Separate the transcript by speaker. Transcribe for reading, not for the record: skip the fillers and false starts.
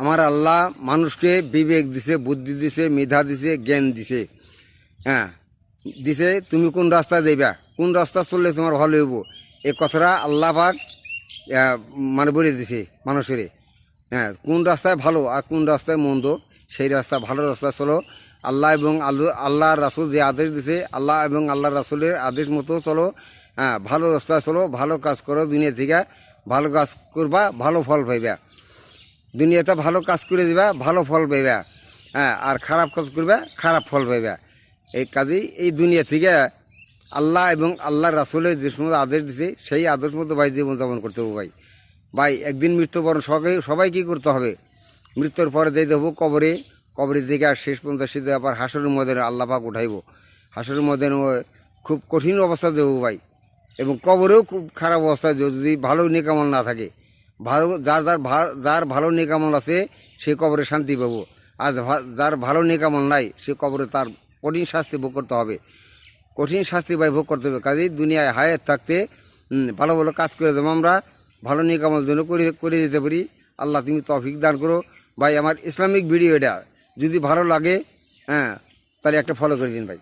Speaker 1: আমার আল্লাহ মানুষকে বিবেক দিছে, বুদ্ধি দিছে, মেধা দিছে, জ্ঞান দিছে। হ্যাঁ, দিছে তুমি কোন রাস্তা যাইবা, কোন রাস্তা চললে তোমার ভালো হইব, এই কথাটা আল্লাহ পাক মানে বলে দিছে মানুষের। হ্যাঁ, কোন রাস্তায় ভালো আর কোন রাস্তায় মন্দ, সেই রাস্তা ভালো রাস্তা চলো। আল্লাহ এবং আল্লাহ রাসুল যে আদেশ দিছে, আল্লাহ এবং আল্লাহ রাসুলের আদেশ মতো চলো। হ্যাঁ, ভালো রাস্তায় চলো, ভালো কাজ করো, দুনিয়া থেকে ভালো কাজ করবা, ভালো ফল পাইবা। দুনিয়াতে ভালো কাজ করে দিবা, ভালো ফল পাইবা। হ্যাঁ, আর খারাপ কাজ করবা, খারাপ ফল পাইবা। এই কাজেই এই দুনিয়া থেকে আল্লাহ এবং আল্লাহ রাসুলের যে সময় আদেশ দিছে, সেই আদেশ মতো ভাই জীবনযাপন করতে হবে। ভাই একদিন মৃত্যুবরণ সবাই কী করতে হবে, মৃত্যুর পরে দিয়ে দেবো কবরে। কবরের দিকে আর শেষ পর্যন্ত সিধে আবার হাসরের ময়দানে আল্লাহ পাক উঠাইব। হাসরের ময়দানে খুব কঠিন অবস্থা দেবো ভাই, এবং কবরেও খুব খারাপ অবস্থা দেবো যদি ভালো নেকামল না থাকে। ভালো যার ভালো নেকামল আছে সে কবরে শান্তি পাবো, আর যার ভালো নেকামল নাই সে কবরে তার কঠিন শাস্তি ভোগ করতে হবে। কঠিন শাস্তি ভাই ভোগ করতে হবে। কাজেই দুনিয়ায় হায়াত থাকতে ভালো ভালো কাজ করে দেবো আমরা, ভালো নেকামল জন্য করে যেতে পারি। আল্লাহ তুমি তৌফিক দান করো। ভাই আমার ইসলামিক ভিডিও এটা যদি ভালো লাগে, হ্যাঁ, তাহলে একটা ফলো করে দিন ভাই।